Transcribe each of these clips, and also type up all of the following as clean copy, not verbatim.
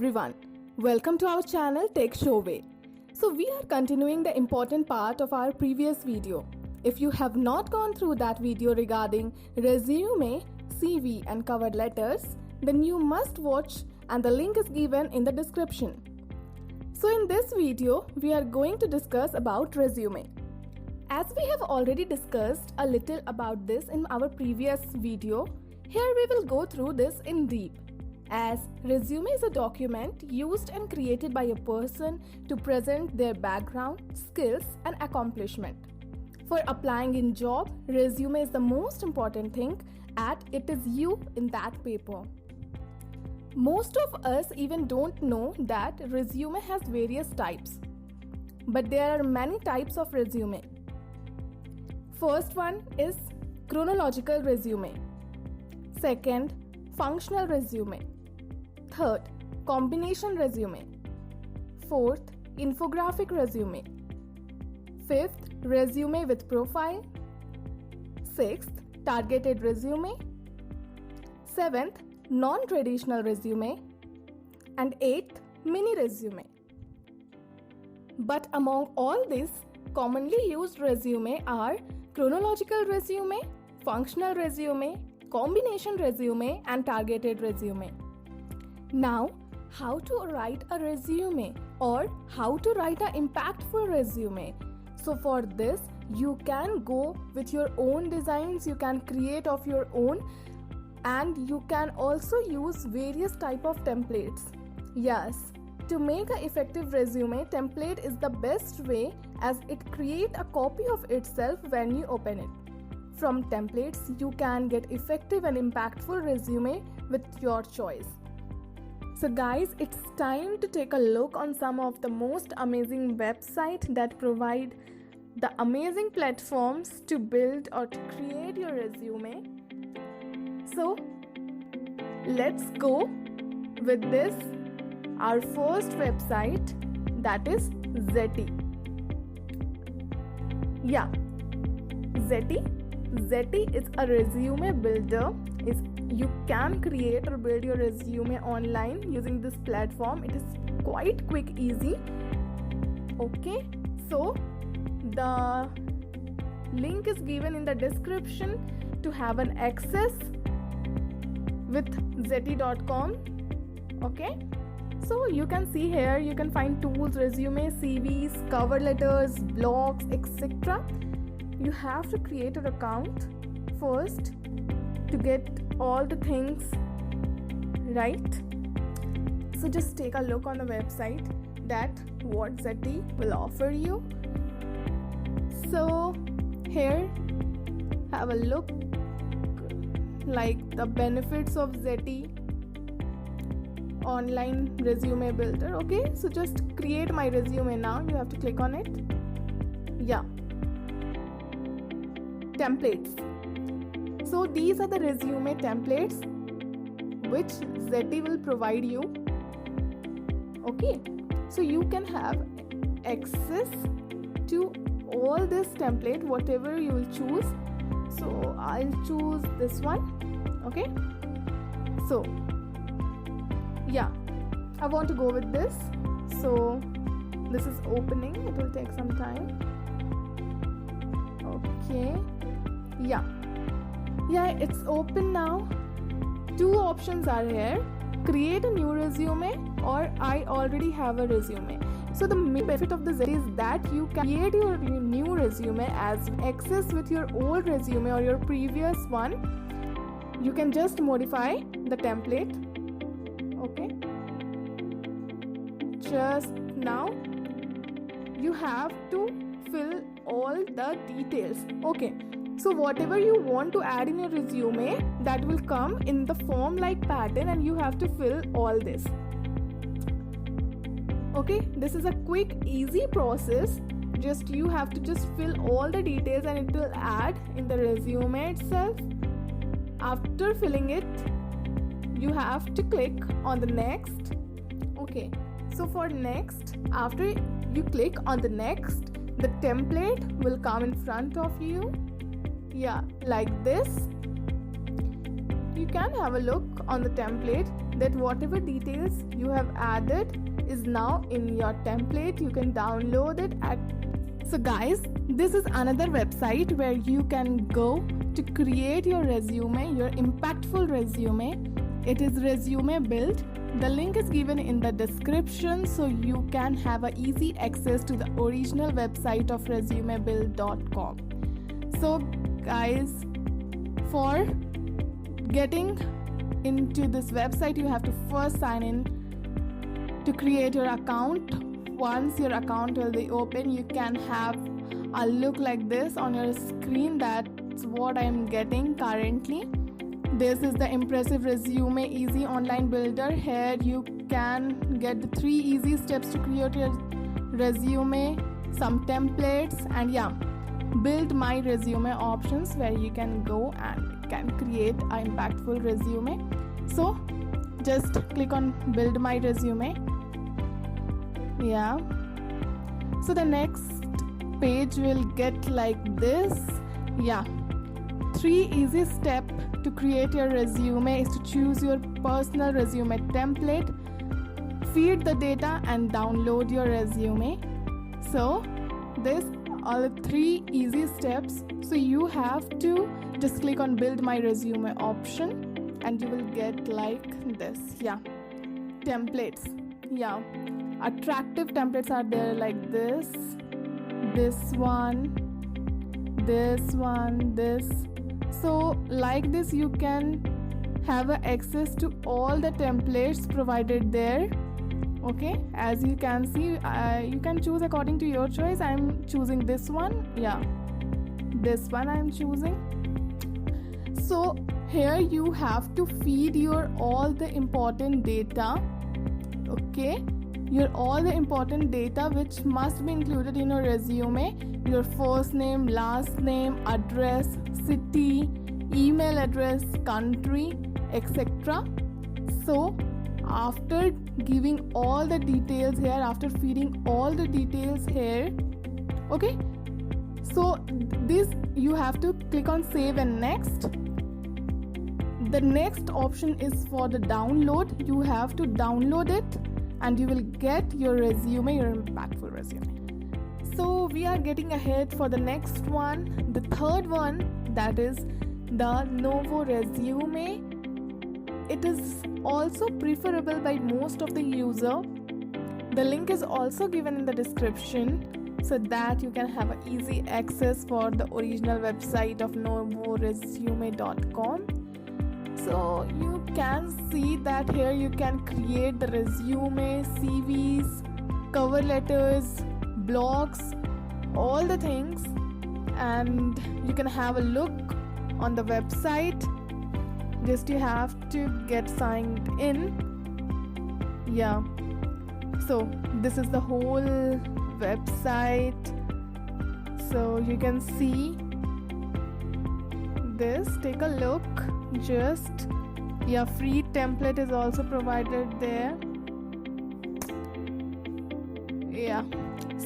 everyone, welcome to our channel Tech Showway. So we are continuing the important part of our previous video. If you have not gone through that video regarding resume, CV and cover letters, then you must watch and the link is given in the description. So in this video, we are going to discuss about resume. As we have already discussed a little about this in our previous video, here we will go through this in deep. As resume is a document used and created by a person to present their background, skills and accomplishment. For applying in job, resume is the most important thing as it is you in that paper. Most of us even don't know that resume has various types. But there are many types of resume. First one is chronological resume. Second, functional resume. Third, combination resume. Fourth, infographic resume. Fifth, resume with profile. Sixth, targeted resume. Seventh, non-traditional resume. And eighth, mini resume. But among all these, commonly used resume are chronological resume, functional resume, combination resume and targeted resume. Now, how to write a resume or how to write an impactful resume? So for this, you can go with your own designs, you can create of your own, and you can also use various type of templates. Yes, to make an effective resume, template is the best way as it creates a copy of itself when you open it. From templates, you can get effective and impactful resume with your choice. So guys, it's time to take a look on some of the most amazing websites that provide the amazing platforms to build or to create your resume. So let's go with this, our first website, that is Zety. Yeah, Zety is a resume builder. You can create or build your resume online using this platform. It is quite quick, easy. Okay, so the link is given in the description to have an access with Zety.com. Okay, so you can see here, you can find tools, resume, CVs, cover letters, blogs, etc. You have to create an account first to get all the things right. So just take a look on the website that what Zety will offer you. So here, have a look like the benefits of Zety online resume builder. Okay, so just create my resume now. You have to click on it. Yeah, templates. So these are the resume templates which Zety will provide you. Okay, so you can have access to all this template, whatever you will choose. So I'll choose this one. Okay, so yeah, I want to go with this. So this is opening, it will take some time. Okay, yeah, it's open now. Two options are here: create a new resume or I already have a resume. So the main benefit of the Zety is that you can create your new resume as access with your old resume or your previous one. You can just modify the template. Okay, just now you have to fill all the details. Okay, so whatever you want to add in your resume, that will come in the form like pattern and you have to fill all this. Okay, this is a quick, easy process. Just you have to just fill all the details and it will add in the resume itself. After filling it, you have to click on the next. Okay, so for next, after you click on the next, the template will come in front of you. Yeah, like this. you can have a look on the template that whatever details you have added is now in your template. You can download it at. So guys, this is another website where you can go to create your resume, your impactful resume. It is Resume Build. The link is given in the description, so you can have a easy access to the original website of resumebuild.com. So guys, for getting into this website, you have to first sign in to create your account. Once your account will be open, you can have a look like this on your screen. That's what I'm getting currently. This is the impressive resume easy online builder. Here you can get the 3 easy steps to create your resume, some templates, and build my resume options where you can go and can create an impactful resume. So just click on build my resume. So the next page will get like this. 3 easy steps to create your resume is to choose your personal resume template, feed the data, and download your resume. So this are the 3 easy steps. So you have to just click on build my resume option and you will get like this. Templates. Attractive templates are there like this one, this. So like this you can have access to all the templates provided there. Okay, as you can see, you can choose according to your choice. I'm choosing this one. This one I'm choosing. So here you have to feed your all the important data. Okay, your all the important data which must be included in your resume. Your first name, last name, address, city, email address, country, etc. So after giving all the details here, after feeding all the details here, okay, so this you have to click on save and next. The next option is for the download. You have to download it and you will get your resume, your impactful resume. So we are getting ahead for the next one, the third one, that is the Novo resume. It is also preferable by most of the user. The link is also given in the description so that you can have an easy access for the original website of novoresume.com. So you can see that here you can create the resume, CVs, cover letters, blogs, all the things, and you can have a look on the website. Just you have to get signed in. So this is the whole website. So you can see this, take a look. Just free template is also provided there.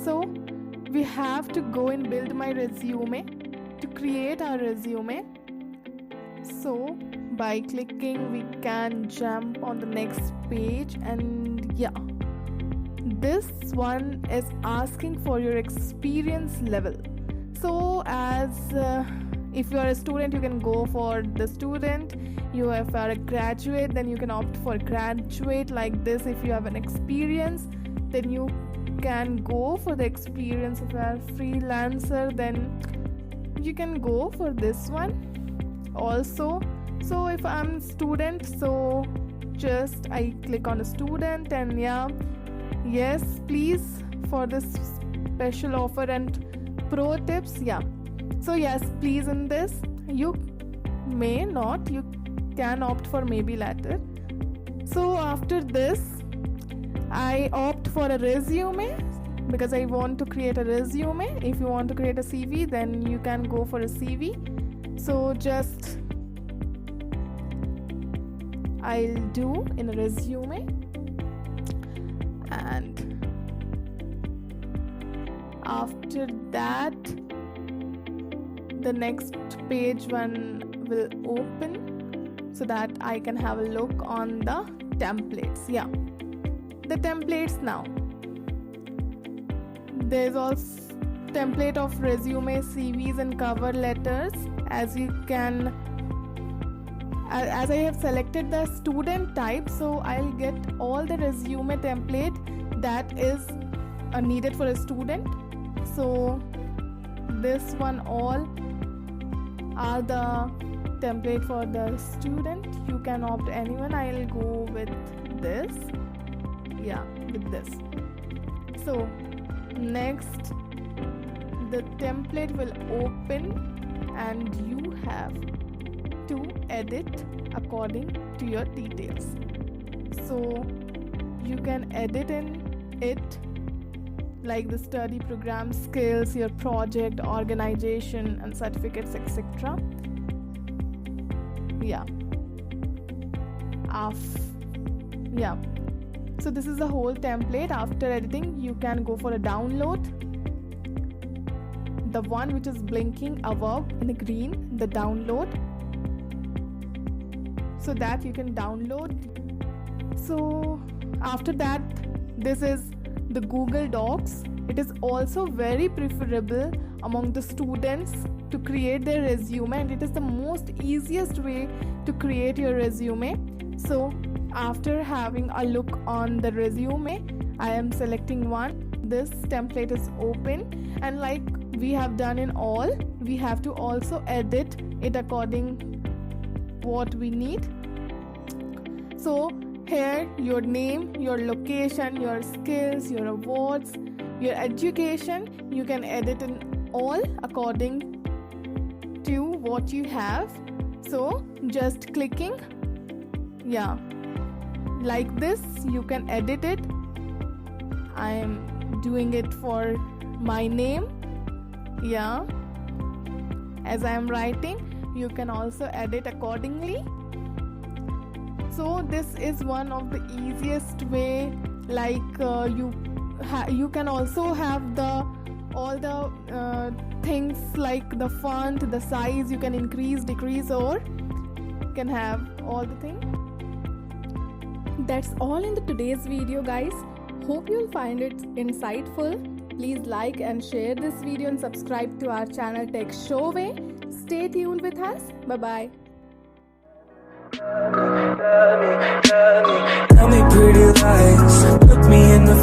So we have to go and build my resume to create our resume. So by clicking we can jump on the next page, and this one is asking for your experience level. So as if you are a student, you can go for the student. If you are a graduate, then you can opt for graduate like this. If you have an experience, then you can go for the experience. If you are a freelancer, then you can go for this one also. So if I'm student, so just I click on the student and yes please for this special offer and pro tips. So yes please in this. You may not, you can opt for maybe later. So after this I opt for a resume because I want to create a resume. If you want to create a CV, then you can go for a CV. So just I'll do in a resume, and after that the next page one will open. so that I can have a look on the templates. Yeah, the templates now. There's also template of resume, CVs and cover letters. As I have selected the student type, so I'll get all the resume template that is needed for a student. So this one all are the template for the student. You can opt anyone. I'll go with this. Yeah, with this. So next, the template will open and you have to edit according to your details. So you can edit in it like the study program, skills, your project, organization and certificates, etc. Yeah. So this is the whole template. After editing, you can go for a download. The one which is blinking above in the green, the download, so that you can download. So after that, this is the Google Docs. It is also very preferable among the students to create their resume, and it is the most easiest way to create your resume. So after having a look on the resume, I am selecting one. This template is open, and like we have done in all, we have to also edit it according what we need. So here, your name, your location, your skills, your awards, your education, you can edit in all according to what you have. So just clicking, yeah, like this, you can edit it. I am doing it for my name. Yeah, as I am writing, you can also edit accordingly. So this is one of the easiest way. Like you can also have all the things like the font, the size. You can increase, decrease, or can have all the things. That's all in today's video, guys. Hope you'll find it insightful. Please like and share this video and subscribe to our channel Tech Showway. Stay tuned with us. Bye-bye. Tell me pretty lies, look me in the